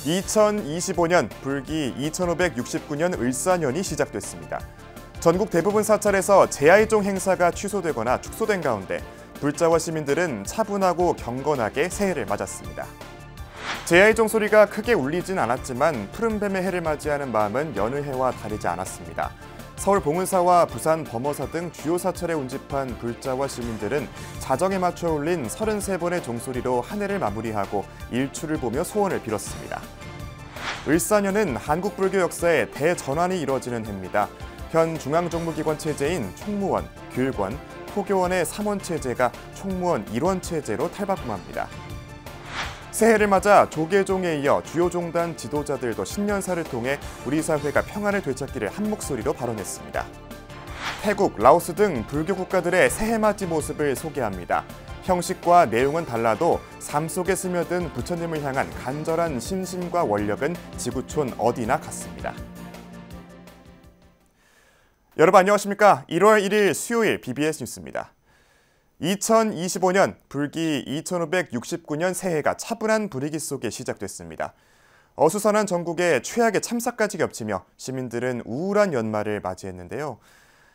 2025년 불기 2569년 을사년이 시작됐습니다. 전국 대부분 사찰에서 제아의종 행사가 취소되거나 축소된 가운데 불자와 시민들은 차분하고 경건하게 새해를 맞았습니다. 제아의종 소리가 크게 울리진 않았지만 푸른뱀의 해를 맞이하는 마음은 여느 해와 다르지 않았습니다. 서울 봉은사와 부산 범어사 등 주요 사찰에 운집한 불자와 시민들은 자정에 맞춰 울린 33번의 종소리로 한 해를 마무리하고 일출을 보며 소원을 빌었습니다. 을사년은 한국 불교 역사의 대전환이 이뤄지는 해입니다. 현 중앙정부기관 체제인 총무원, 교육원, 포교원의 3원 체제가 총무원 1원 체제로 탈바꿈합니다. 새해를 맞아 조계종에 이어 주요 종단 지도자들도 신년사를 통해 우리 사회가 평안을 되찾기를 한 목소리로 발언했습니다. 태국, 라오스 등 불교 국가들의 새해 맞이 모습을 소개합니다. 형식과 내용은 달라도 삶 속에 스며든 부처님을 향한 간절한 신심과 원력은 지구촌 어디나 같습니다. 여러분 안녕하십니까? 1월 1일 수요일 BBS 뉴스입니다. 2025년 불기 2569년 새해가 차분한 분위기 속에 시작됐습니다. 어수선한 전국에 최악의 참사까지 겹치며 시민들은 우울한 연말을 맞이했는데요.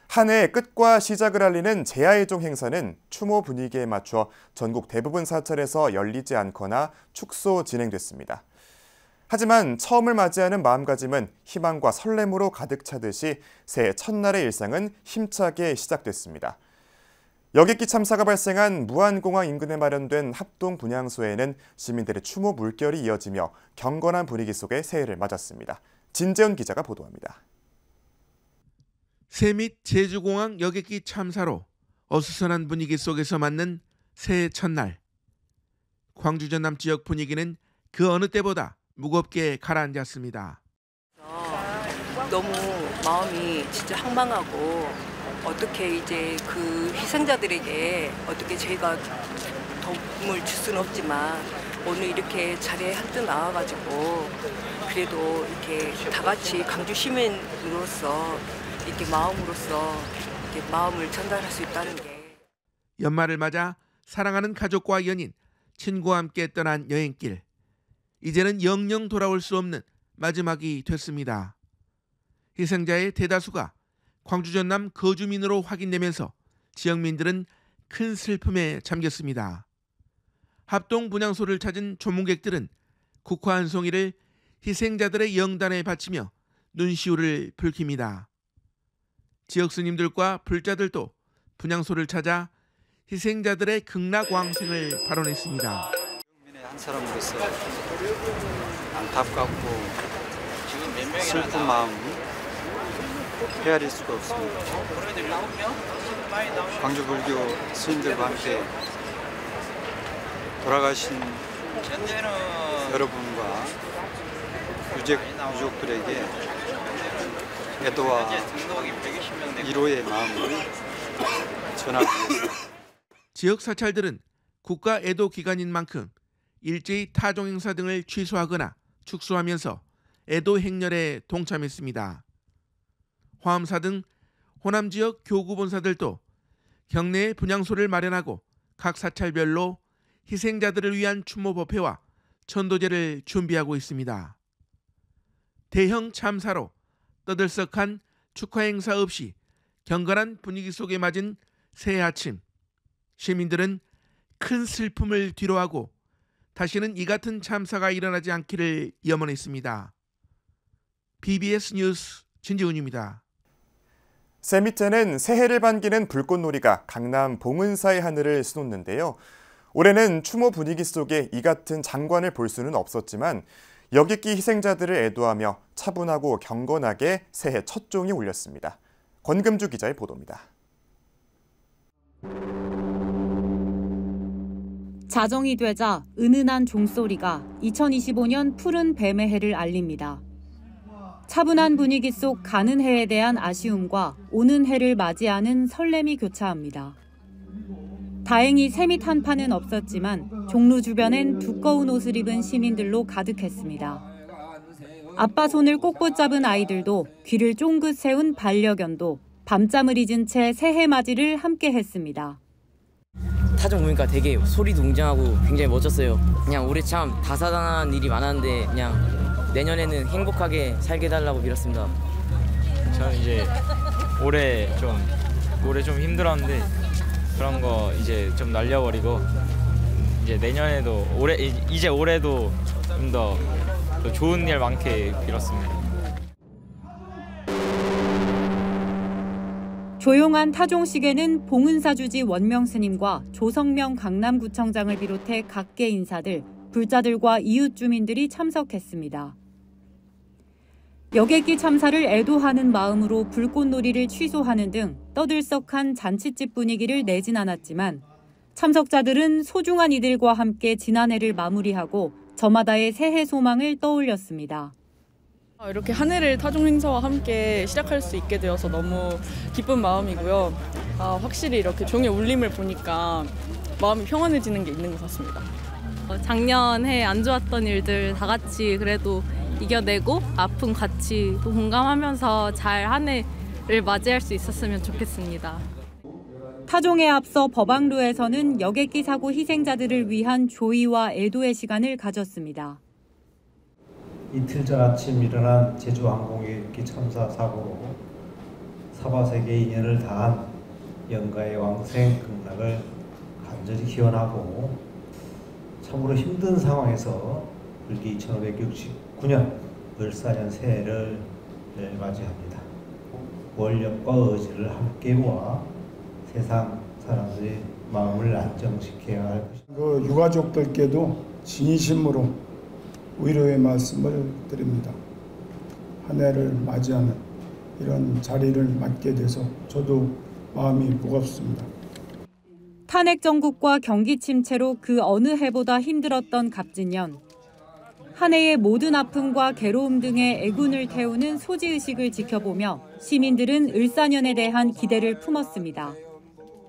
한 해의 끝과 시작을 알리는 제아의종 행사는 추모 분위기에 맞춰 전국 대부분 사찰에서 열리지 않거나 축소 진행됐습니다. 하지만 처음을 맞이하는 마음가짐은 희망과 설렘으로 가득 차듯이 새해 첫날의 일상은 힘차게 시작됐습니다. 여객기 참사가 발생한 무안공항 인근에 마련된 합동 분향소에는 시민들의 추모 물결이 이어지며 경건한 분위기 속에 새해를 맞았습니다. 진재훈 기자가 보도합니다. 새 및 제주공항 여객기 참사로 어수선한 분위기 속에서 맞는 새해 첫날. 광주 전남 지역 분위기는 그 어느 때보다 무겁게 가라앉았습니다. 너무 마음이 진짜 황망하고 어떻게 이제 그 희생자들에게 어떻게 저희가 도움을 줄 수는 없지만 오늘 이렇게 자리에 한뜻 나와가지고 그래도 이렇게 다 같이 광주 시민으로서 이렇게 마음으로서 이렇게 마음을 전달할 수 있다는 게 연말을 맞아 사랑하는 가족과 연인, 친구와 함께 떠난 여행길. 이제는 영영 돌아올 수 없는 마지막이 됐습니다. 희생자의 대다수가 광주 전남 거주민으로 확인되면서 지역민들은 큰 슬픔에 잠겼습니다. 합동 분향소를 찾은 조문객들은 국화 한 송이를 희생자들의 영단에 바치며 눈시울을 붉힙니다. 지역 스님들과 불자들도 분향소를 찾아 희생자들의 극락왕생을 발언했습니다. 한 사람으로서 안타깝고 슬픈 마음 헤아릴 수가 없습니다. 광주 불교 스님들과 함께 돌아가신 여러분과 유족들에게 애도와 위로의 마음을 전하기 위해서 지역 사찰들은 국가 애도 기간인 만큼 일제히 타종 행사 등을 취소하거나 축소하면서 애도 행렬에 동참했습니다. 화엄사 등 호남 지역 교구 본사들도 경내에 분향소를 마련하고 각 사찰별로 희생자들을 위한 추모 법회와 천도제를 준비하고 있습니다. 대형 참사로 떠들썩한 축하 행사 없이 경건한 분위기 속에 맞은 새해 아침. 시민들은 큰 슬픔을 뒤로하고 다시는 이 같은 참사가 일어나지 않기를 염원했습니다. BBS 뉴스 진지훈입니다. 새 밑에는 새해를 반기는 불꽃놀이가 강남 봉은사의 하늘을 수놓는데요. 올해는 추모 분위기 속에 이 같은 장관을 볼 수는 없었지만 여객기 희생자들을 애도하며 차분하고 경건하게 새해 첫 종이 울렸습니다. 권금주 기자의 보도입니다. 자정이 되자 은은한 종소리가 2025년 푸른 뱀의 해를 알립니다. 차분한 분위기 속 가는 해에 대한 아쉬움과 오는 해를 맞이하는 설렘이 교차합니다. 다행히 새밑 한파는 없었지만 종로 주변엔 두꺼운 옷을 입은 시민들로 가득했습니다. 아빠 손을 꼭 붙잡은 아이들도 귀를 쫑긋 세운 반려견도 밤잠을 잊은 채 새해 맞이를 함께 했습니다. 타종 보니까 되게 소리도 웅장하고 굉장히 멋졌어요. 그냥 올해 참 다사다난한 일이 많았는데 그냥 내년에는 행복하게 살게 해달라고 빌었습니다. 저는 이제 올해 좀 힘들었는데 그런 거 이제 좀 날려버리고 이제 내년에도 올해도 좀 더 좋은 일 많게 빌었습니다. 조용한 타종식에는 봉은사주지 원명스님과 조성명 강남구청장을 비롯해 각계 인사들, 불자들과 이웃 주민들이 참석했습니다. 여객기 참사를 애도하는 마음으로 불꽃놀이를 취소하는 등 떠들썩한 잔칫집 분위기를 내진 않았지만 참석자들은 소중한 이들과 함께 지난해를 마무리하고 저마다의 새해 소망을 떠올렸습니다. 이렇게 한 해를 타종 행사와 함께 시작할 수 있게 되어서 너무 기쁜 마음이고요. 확실히 이렇게 종의 울림을 보니까 마음이 평안해지는 게 있는 것 같습니다. 작년에 안 좋았던 일들 다 같이 그래도 이겨내고 아픔 같이 또 공감하면서 잘 한 해를 맞이할 수 있었으면 좋겠습니다. 타종에 앞서 법왕루에서는 여객기 사고 희생자들을 위한 조의와 애도의 시간을 가졌습니다. 이틀 전 아침 일어난 제주항공여객기 참사 사고로 사바세계 인연을 다한 영가의 왕생 극락을 간절히 기원하고 참으로 힘든 상황에서 불기 2569년 을사년 새해를 맞이합니다. 원력과 의지를 함께 모아 세상 사람들의 마음을 안정시켜야 할 것입니다. 유가족들께도 진심으로 위로의 말씀을 드립니다. 한 해를 맞이하는 이런 자리를 맡게 돼서 저도 마음이 무겁습니다. 탄핵 정국과 경기 침체로 그 어느 해보다 힘들었던 갑진년. 한 해의 모든 아픔과 괴로움 등의 애군을 태우는 소지의식을 지켜보며 시민들은 을사년에 대한 기대를 품었습니다.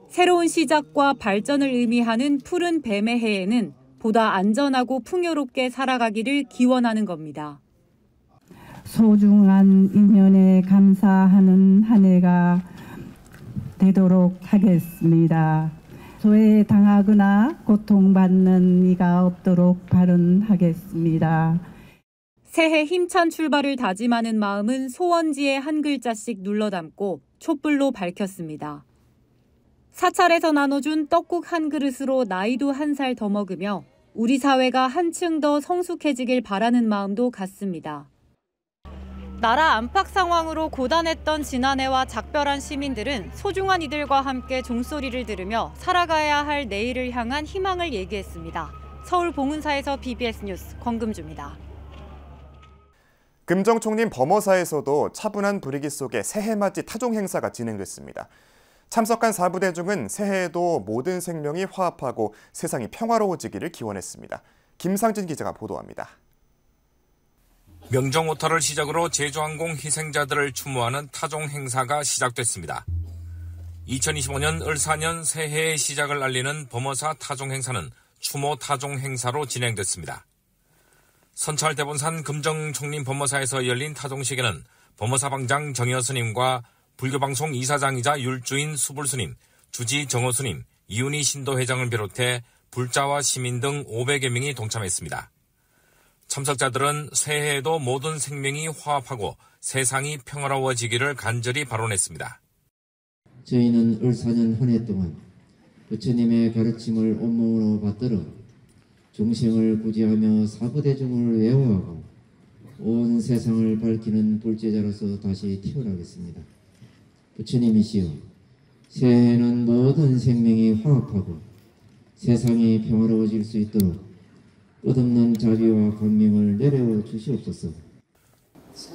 새로운 시작과 발전을 의미하는 푸른 뱀의 해에는 보다 안전하고 풍요롭게 살아가기를 기원하는 겁니다. 소중한 인연에 감사하는 한 해가 되도록 하겠습니다. 소외당하거나 고통받는 이가 없도록 발언하겠습니다. 새해 힘찬 출발을 다짐하는 마음은 소원지에 한 글자씩 눌러담고 촛불로 밝혔습니다. 사찰에서 나눠준 떡국 한 그릇으로 나이도 한 살 더 먹으며 우리 사회가 한층 더 성숙해지길 바라는 마음도 같습니다. 나라 안팎 상황으로 고단했던 지난해와 작별한 시민들은 소중한 이들과 함께 종소리를 들으며 살아가야 할 내일을 향한 희망을 얘기했습니다. 서울 봉은사에서 BBS 뉴스 권금주입니다. 금정총림 범어사에서도 차분한 분위기 속에 새해 맞이 타종 행사가 진행됐습니다. 참석한 사부대중은 새해에도 모든 생명이 화합하고 세상이 평화로워지기를 기원했습니다. 김상진 기자가 보도합니다. 명정오타를 시작으로 제주항공 희생자들을 추모하는 타종 행사가 시작됐습니다. 2025년 을사년 새해의 시작을 알리는 범어사 타종 행사는 추모 타종 행사로 진행됐습니다. 선찰 대본산 금정총림 범어사에서 열린 타종식에는 범어사 방장 정여스님과 불교방송 이사장이자 율주인 수불스님, 주지 정호스님, 이윤희 신도회장을 비롯해 불자와 시민 등 500여 명이 동참했습니다. 참석자들은 새해에도 모든 생명이 화합하고 세상이 평화로워지기를 간절히 발언했습니다. 저희는 을사년 한 해 동안 부처님의 가르침을 온몸으로 받들어 중생을 구제하며 사부대중을 외워하고 온 세상을 밝히는 불제자로서 다시 태어나겠습니다. 부처님이시여, 새해에는 모든 생명이 화합하고 세상이 평화로워질 수 있도록 끝없는 자비와 감명을 내려 주시옵소서.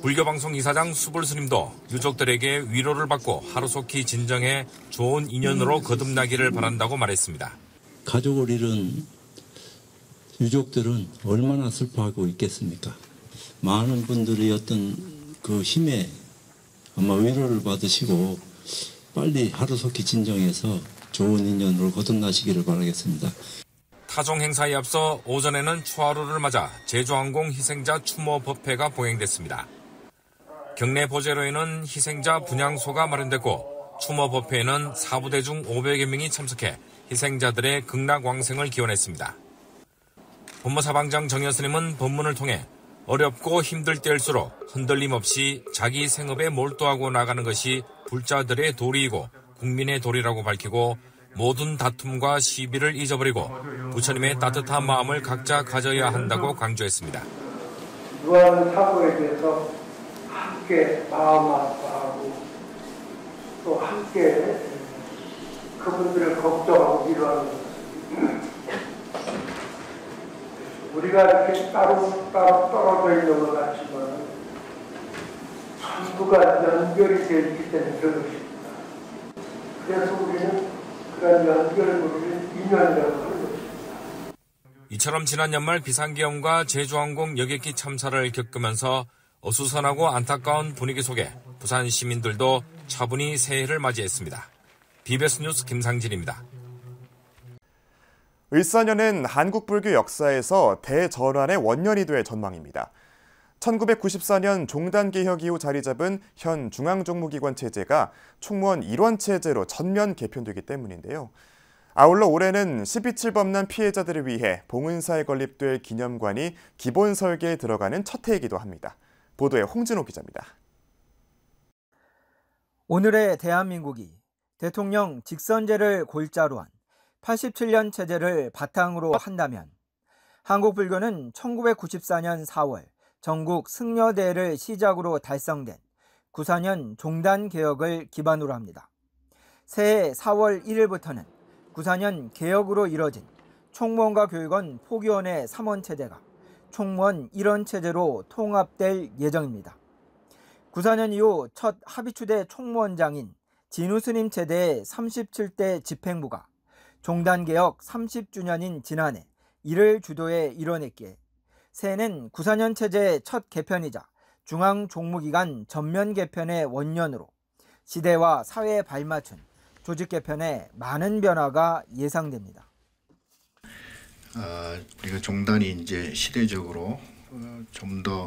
불교방송 이사장 수불스님도 유족들에게 위로를 받고 하루속히 진정해 좋은 인연으로 거듭나기를 바란다고 말했습니다. 가족을 잃은 유족들은 얼마나 슬퍼하고 있겠습니까? 많은 분들이 어떤 그 힘에 아마 위로를 받으시고 빨리 하루속히 진정해서 좋은 인연으로 거듭나시기를 바라겠습니다. 타종 행사에 앞서 오전에는 추하루를 맞아 제주항공 희생자 추모 법회가 봉행됐습니다. 경내 보제로에는 희생자 분향소가 마련됐고 추모 법회에는 사부대중 500여 명이 참석해 희생자들의 극락왕생을 기원했습니다. 법무사방장 정여스님은 법문을 통해 어렵고 힘들 때일수록 흔들림 없이 자기 생업에 몰두하고 나가는 것이 불자들의 도리이고 국민의 도리라고 밝히고 모든 다툼과 시비를 잊어버리고 부처님의 따뜻한 마음을 각자 가져야 한다고 강조했습니다. 유한 사고에 대해서 함께 마음 아파하고 또 함께 그분들을 걱정하고 위로하는 것입니다. 우리가 이렇게 따로 떨어져 있는 것 같지만 전부가 연결이 되어 있기 때문에 그런 것입니다. 그래서 우리는 그런 연결을 우리는 인연이라고 하는 것입니다. 이처럼 지난 연말 비상계엄과 제주항공 여객기 참사를 겪으면서 어수선하고 안타까운 분위기 속에 부산 시민들도 차분히 새해를 맞이했습니다. BBS 뉴스 김상진입니다. 을사년은 한국 불교 역사에서 대전환의 원년이 될 전망입니다. 1994년 종단개혁 이후 자리 잡은 현 중앙정무기관 체제가 총무원 일원 체제로 전면 개편되기 때문인데요. 아울러 올해는 12.7 범난 피해자들을 위해 봉은사에 건립될 기념관이 기본 설계에 들어가는 첫 해이기도 합니다. 보도에 홍진호 기자입니다. 오늘의 대한민국이 대통령 직선제를 골자로 한 87년 체제를 바탕으로 한다면 한국 불교는 1994년 4월 전국 승려대회를 시작으로 달성된 94년 종단개혁을 기반으로 합니다. 새해 4월 1일부터는 94년 개혁으로 이뤄진 총무원과 교육원 포교원의 3원 체제가 총무원 1원 체제로 통합될 예정입니다. 94년 이후 첫 합의추대 총무원장인 진우스님 체대의 37대 집행부가 종단개혁 30주년인 지난해 이를 주도해 이뤄냈기에 새해는 94년 체제의 첫 개편이자 중앙종무기관 전면 개편의 원년으로 시대와 사회에 발맞춘 조직 개편에 많은 변화가 예상됩니다. 우리가 종단이 이제 시대적으로 좀 더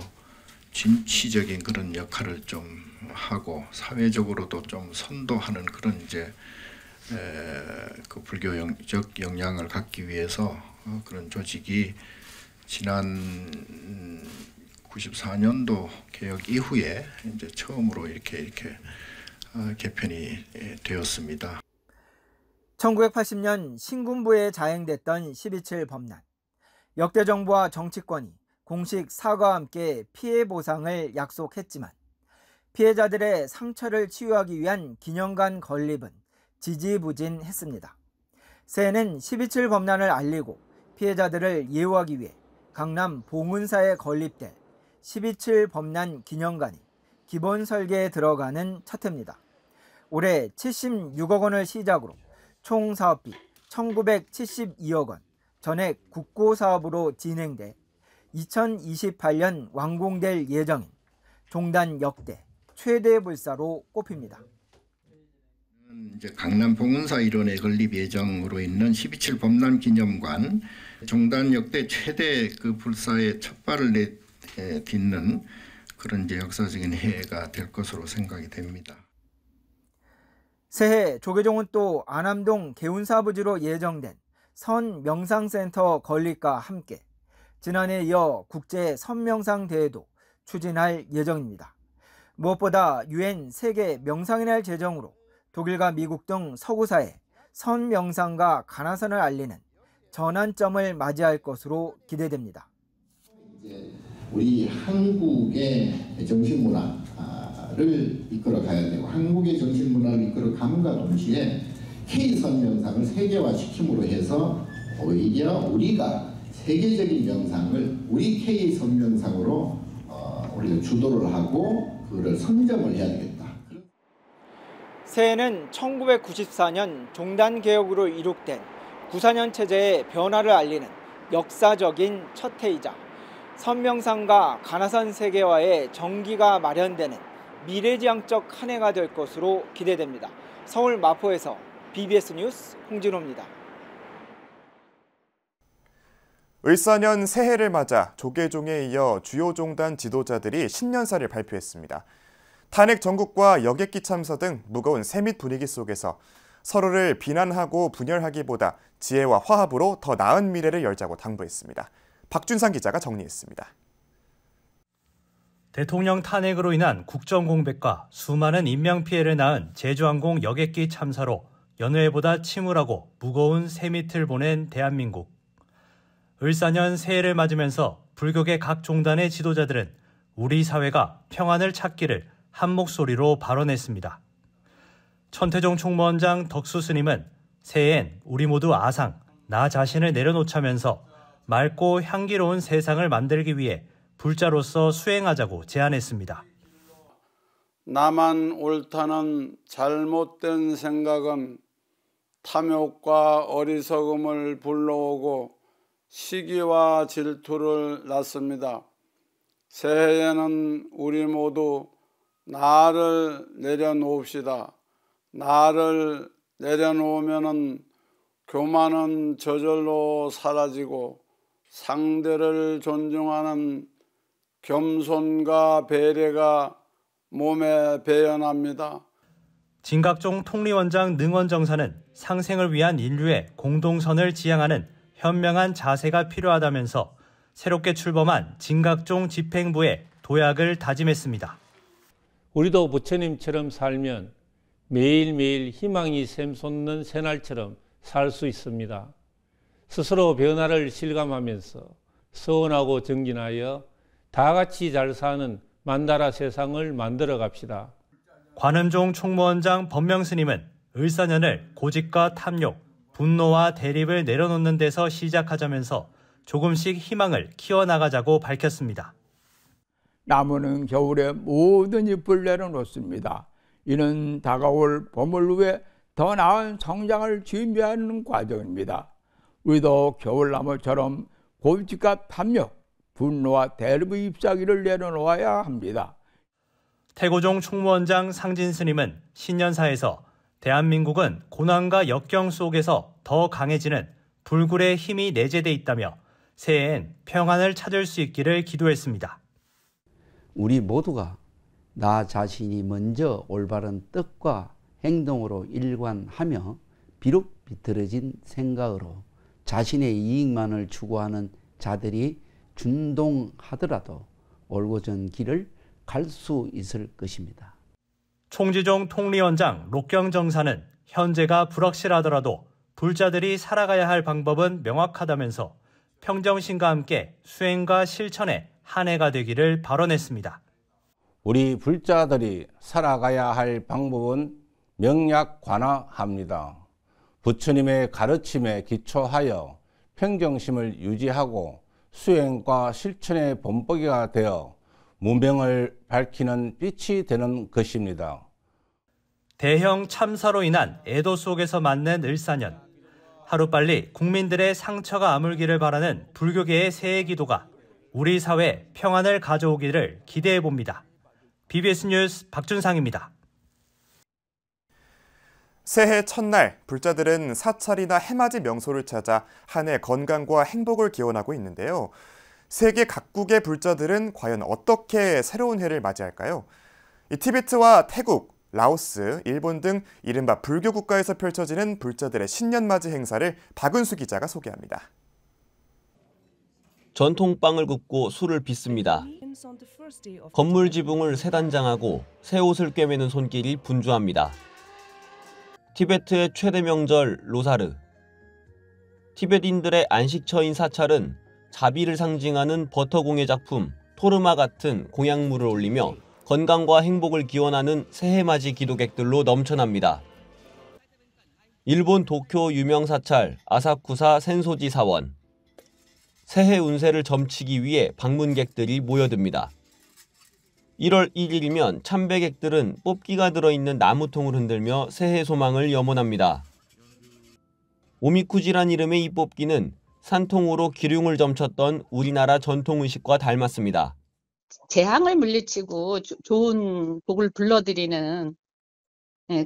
진취적인 그런 역할을 좀 하고 사회적으로도 좀 선도하는 그런 이제 그 불교적 역량을 갖기 위해서 그런 조직이 지난 94년도 개혁 이후에 이제 처음으로 이렇게 개편이 되었습니다. 1980년 신군부에 자행됐던 12.7 범난. 역대 정부와 정치권이 공식 사과와 함께 피해 보상을 약속했지만 피해자들의 상처를 치유하기 위한 기념관 건립은 지지부진했습니다. 새해는 12.7 범난을 알리고 피해자들을 예우하기 위해 강남 봉은사에 건립될 12.7 범난 기념관이 기본 설계에 들어가는 첫 해입니다. 올해 76억 원을 시작으로 총 사업비 1972억 원, 전액 국고사업으로 진행돼 2028년 완공될 예정인 종단 역대 최대 불사로 꼽힙니다. 이제 강남 봉은사 일원에 건립 예정으로 있는 12.7 범난 기념관 종단 역대 최대 그 불사의 첫 발을 딛는 그런 이제 역사적인 해가 될 것으로 생각이 됩니다. 새해 조계종은 또 안암동 개운사부지로 예정된 선 명상센터 건립과 함께 지난해에 이어 국제 선명상대회도 추진할 예정입니다. 무엇보다 유엔 세계 명상의 날 제정으로 독일과 미국 등 서구사에 선명상과 가나선을 알리는 전환점을 맞이할 것으로 기대됩니다. 우리 한국의 정신문화를 이끌어가야 되고 한국의 정신문화를 이끌어감과 동시에 K선명상을 세계화시킴으로 해서 오히려 우리가 세계적인 명상을 우리 K선명상으로 우리가 주도를 하고 그를 선점을 해야 되겠다. 새해는 1994년 종단개혁으로 이룩된 94년 체제의 변화를 알리는 역사적인 첫 해이자 선명상과 가나선 세계화의 정기가 마련되는 미래지향적 한 해가 될 것으로 기대됩니다. 서울 마포에서 BBS 뉴스 홍진호입니다. 을사년 새해를 맞아 조계종에 이어 주요 종단 지도자들이 신년사를 발표했습니다. 탄핵 정국과 여객기 참사 등 무거운 세밋 분위기 속에서 서로를 비난하고 분열하기보다 지혜와 화합으로 더 나은 미래를 열자고 당부했습니다. 박준상 기자가 정리했습니다. 대통령 탄핵으로 인한 국정공백과 수많은 인명피해를 낳은 제주항공 여객기 참사로 여느 해보다 침울하고 무거운 새밑을 보낸 대한민국. 을사년 새해를 맞으면서 불교계 각 종단의 지도자들은 우리 사회가 평안을 찾기를 한 목소리로 발언했습니다. 천태종 총무원장 덕수 스님은 새해엔 우리 모두 아상, 나 자신을 내려놓자면서 맑고 향기로운 세상을 만들기 위해 불자로서 수행하자고 제안했습니다. 나만 옳다는 잘못된 생각은 탐욕과 어리석음을 불러오고 시기와 질투를 낳습니다. 새해에는 우리 모두 나를 내려놓읍시다. 나를 내려놓으면은 교만은 저절로 사라지고 상대를 존중하는 겸손과 배려가 몸에 배어납니다. 진각종 통리원장 능원정사는 상생을 위한 인류의 공동선을 지향하는 현명한 자세가 필요하다면서 새롭게 출범한 진각종 집행부의 도약을 다짐했습니다. 우리도 부처님처럼 살면 매일매일 희망이 샘솟는 새날처럼 살 수 있습니다. 스스로 변화를 실감하면서 서운하고 정진하여 다 같이 잘 사는 만다라 세상을 만들어 갑시다. 관음종 총무원장 법명스님은 을사년을 고집과 탐욕, 분노와 대립을 내려놓는 데서 시작하자면서 조금씩 희망을 키워나가자고 밝혔습니다. 나무는 겨울에 모든 잎을 내려놓습니다. 이는 다가올 봄을 위해 더 나은 성장을 준비하는 과정입니다. 우리도 겨울나무처럼 고집과 탐욕, 분노와 대립의 잎사귀를 내려놓아야 합니다. 태고종 총무원장 상진스님은 신년사에서 대한민국은 고난과 역경 속에서 더 강해지는 불굴의 힘이 내재돼 있다며 새해엔 평안을 찾을 수 있기를 기도했습니다. 우리 모두가 나 자신이 먼저 올바른 뜻과 행동으로 일관하며 비록 비틀어진 생각으로 자신의 이익만을 추구하는 자들이 준동하더라도 올곧은 길을 갈 수 있을 것입니다. 총지종 통리원장 록경정사는 현재가 불확실하더라도 불자들이 살아가야 할 방법은 명확하다면서 평정심과 함께 수행과 실천에 한 해가 되기를 발언했습니다. 우리 불자들이 살아가야 할 방법은 명약관화합니다. 부처님의 가르침에 기초하여 평정심을 유지하고 수행과 실천의 본보기가 되어 무명을 밝히는 빛이 되는 것입니다. 대형 참사로 인한 애도 속에서 맞는 을사년. 하루빨리 국민들의 상처가 아물기를 바라는 불교계의 새해 기도가 우리 사회 평안을 가져오기를 기대해 봅니다. BBS 뉴스 박준상입니다. 새해 첫날 불자들은 사찰이나 해맞이 명소를 찾아 한 해 건강과 행복을 기원하고 있는데요. 세계 각국의 불자들은 과연 어떻게 새로운 해를 맞이할까요? 티베트와 태국, 라오스, 일본 등 이른바 불교 국가에서 펼쳐지는 불자들의 신년맞이 행사를 박은수 기자가 소개합니다. 전통빵을 굽고 술을 빚습니다. 건물 지붕을 새 단장하고 새 옷을 꿰매는 손길이 분주합니다. 티베트의 최대 명절 로사르. 티베트인들의 안식처인 사찰은 자비를 상징하는 버터공예 작품 토르마 같은 공약물을 올리며 건강과 행복을 기원하는 새해맞이 기도객들로 넘쳐납니다. 일본 도쿄 유명 사찰 아사쿠사 센소지 사원. 새해 운세를 점치기 위해 방문객들이 모여듭니다. 1월 1일이면 참배객들은 뽑기가 들어있는 나무통을 흔들며 새해 소망을 염원합니다. 오미쿠지란 이름의 이 뽑기는 산통으로 기륭을 점쳤던 우리나라 전통의식과 닮았습니다. 재앙을 물리치고 좋은 복을 불러들이는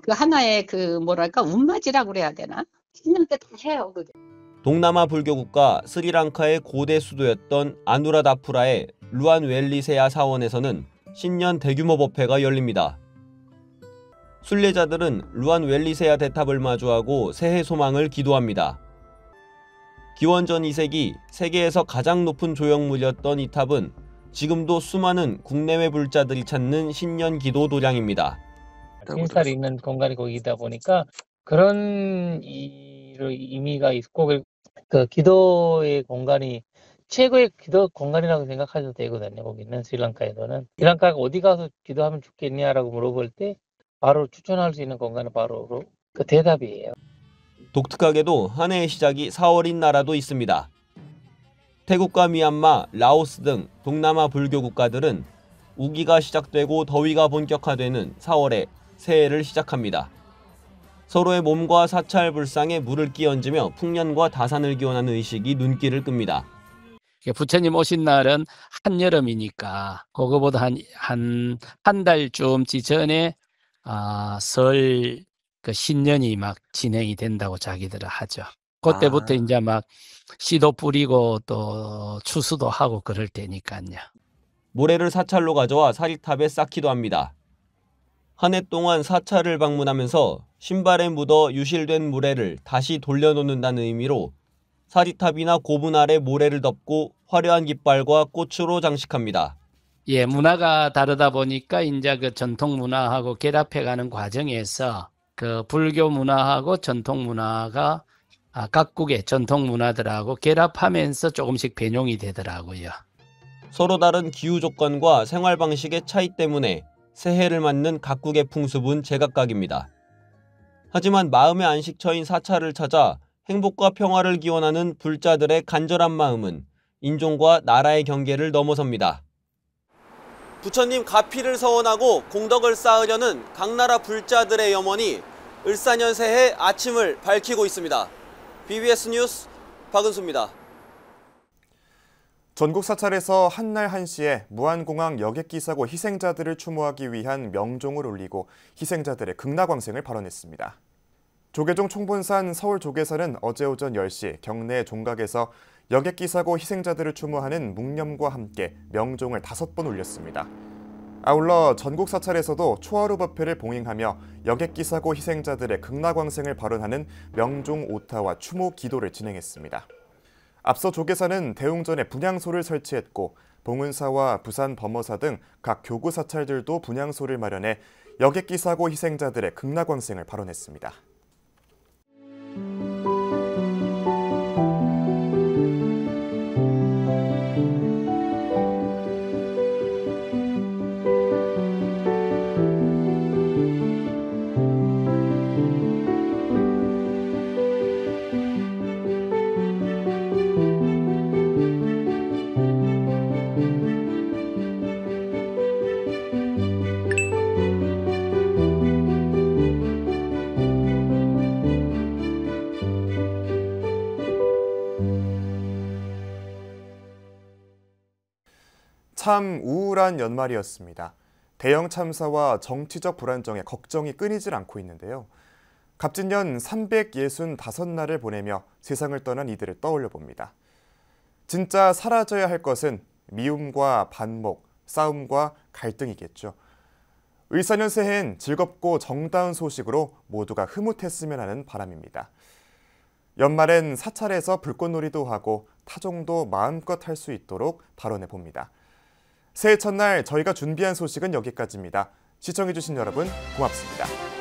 그 하나의 운맞이라고 그래야 되나? 10년 때 다 해요. 그게. 동남아 불교 국가 스리랑카의 고대 수도였던 아누라다푸라의 루안웰리세아 사원에서는 신년 대규모 법회가 열립니다. 순례자들은 루안 웰리세아 대탑을 마주하고 새해 소망을 기도합니다. 기원전 2세기 세계에서 가장 높은 조형물이었던 이 탑은 지금도 수많은 국내외 불자들이 찾는 신년 기도 도량입니다. 신살이 있는 공간이 거기다 보니까 그런 의미가 있고, 그 기도의 공간이 최고의 기도 공간이라고 생각하셔도 되거든요. 거기는 스리랑카에서는. 스리랑카가 어디 가서 기도하면 좋겠냐라고 물어볼 때 바로 추천할 수 있는 공간은 바로 그 대답이에요. 독특하게도 한 해의 시작이 4월인 나라도 있습니다. 태국과 미얀마, 라오스 등 동남아 불교 국가들은 우기가 시작되고 더위가 본격화되는 4월에 새해를 시작합니다. 서로의 몸과 사찰 불상에 물을 끼얹으며 풍년과 다산을 기원하는 의식이 눈길을 끕니다. 부처님 오신 날은 한여름이니까 그거보다 한 달쯤 전에 설 그 신년이 막 진행이 된다고 자기들은 하죠. 그때부터 이제 막 씨도 뿌리고 또 추수도 하고 그럴 때니까요. 모래를 사찰로 가져와 사리탑에 쌓기도 합니다. 한 해 동안 사찰을 방문하면서 신발에 묻어 유실된 모래를 다시 돌려놓는다는 의미로 사리탑이나 고분 아래 모래를 덮고 화려한 깃발과 꽃으로 장식합니다. 예, 문화가 다르다 보니까 이제 그 전통 문화하고 결합해가는 과정에서 그 불교 문화하고 전통 문화가 각국의 전통 문화들하고 결합하면서 조금씩 변형이 되더라고요. 서로 다른 기후 조건과 생활 방식의 차이 때문에 새해를 맞는 각국의 풍습은 제각각입니다. 하지만 마음의 안식처인 사찰을 찾아 행복과 평화를 기원하는 불자들의 간절한 마음은 인종과 나라의 경계를 넘어섭니다. 부처님 가피를 서원하고 공덕을 쌓으려는 각 나라 불자들의 염원이 을사년 새해 아침을 밝히고 있습니다. BBS 뉴스 박은수입니다. 전국 사찰에서 한날 한시에 무안공항 여객기 사고 희생자들을 추모하기 위한 명종을 올리고 희생자들의 극락광생을 발언했습니다. 조계종 총본산 서울 조계사는 어제 오전 10시 경내 종각에서 여객기 사고 희생자들을 추모하는 묵념과 함께 명종을 5번 올렸습니다. 아울러 전국 사찰에서도 초하루 법회를 봉행하며 여객기 사고 희생자들의 극락광생을 발언하는 명종 오타와 추모 기도를 진행했습니다. 앞서 조계사는 대웅전에 분향소를 설치했고 봉은사와 부산 범어사 등 각 교구 사찰들도 분향소를 마련해 여객기 사고 희생자들의 극락광생을 발언했습니다. 참 우울한 연말이었습니다. 대형 참사와 정치적 불안정에 걱정이 끊이질 않고 있는데요. 갑진년 365날을 보내며 세상을 떠난 이들을 떠올려 봅니다. 진짜 사라져야 할 것은 미움과 반목, 싸움과 갈등이겠죠. 을사년 새해엔 즐겁고 정다운 소식으로 모두가 흐뭇했으면 하는 바람입니다. 연말엔 사찰에서 불꽃놀이도 하고 타종도 마음껏 할 수 있도록 발언해 봅니다. 새해 첫날 저희가 준비한 소식은 여기까지입니다. 시청해주신 여러분 고맙습니다.